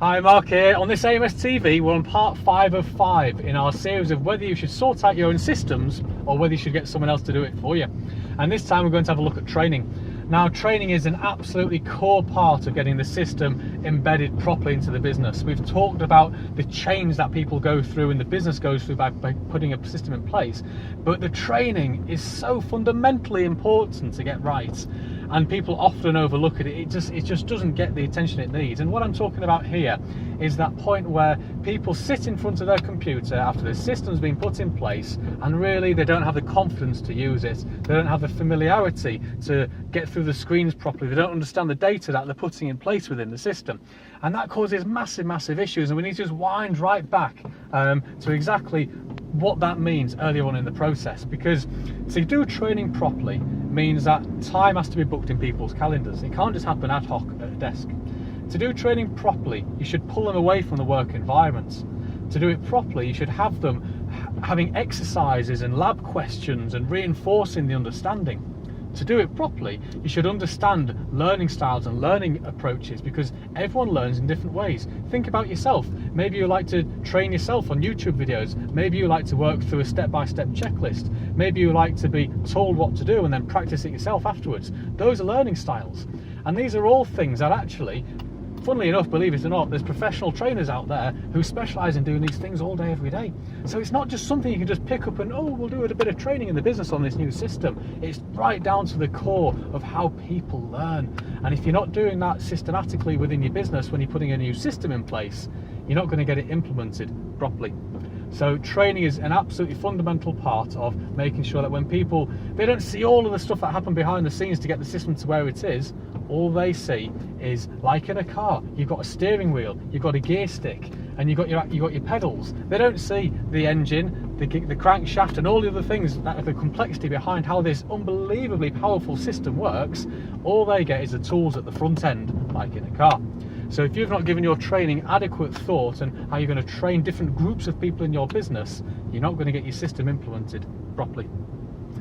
Hi, Mark here. On this AMS TV, we're on part 5 of 5 in our series of whether you should sort out your own systems or whether you should get someone else to do it for you. And this time we're going to have a look at training. Now, training is an absolutely core part of getting the system embedded properly into the business. We've talked about the change that people go through and the business goes through by putting a system in place, but the training is so fundamentally important to get right. And people often overlook it. It just doesn't get the attention it needs. And what I'm talking about here is that point where people sit in front of their computer after the system's been put in place and really they don't have the confidence to use it. They don't have the familiarity to get through the screens properly. They don't understand the data that they're putting in place within the system. And that causes massive issues. And we need to just wind right back to exactly what that means earlier on in the process, because to do training properly means that time has to be booked in people's calendars. It can't just happen ad hoc at a desk. To do training properly, you should pull them away from the work environments. To do it properly, you should have them having exercises and lab questions and reinforcing the understanding. To do it properly, you should understand learning styles and learning approaches, because everyone learns in different ways. Think about yourself. Maybe you like to train yourself on YouTube videos. Maybe you like to work through a step-by-step checklist. Maybe you like to be told what to do and then practice it yourself afterwards. Those are learning styles. And these are all things that actually, funnily enough, believe it or not, there's professional trainers out there who specialise in doing these things all day, every day. So it's not just something you can just pick up and, oh, we'll do a bit of training in the business on this new system. It's right down to the core of how people learn. And if you're not doing that systematically within your business when you're putting a new system in place, you're not going to get it implemented properly. So training is an absolutely fundamental part of making sure that when people, they don't see all of the stuff that happened behind the scenes to get the system to where it is. All they see is, like in a car, you've got a steering wheel, you've got a gear stick, and you've got your pedals. They don't see the engine, the crankshaft, and all the other things, that the complexity behind how this unbelievably powerful system works. All they get is the tools at the front end, like in a car. So if you've not given your training adequate thought and how you're going to train different groups of people in your business, you're not going to get your system implemented properly.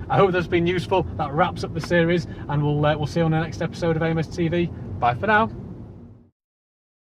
I hope that's been useful. That wraps up the series, and we'll see you on the next episode of AMS TV. Bye for now.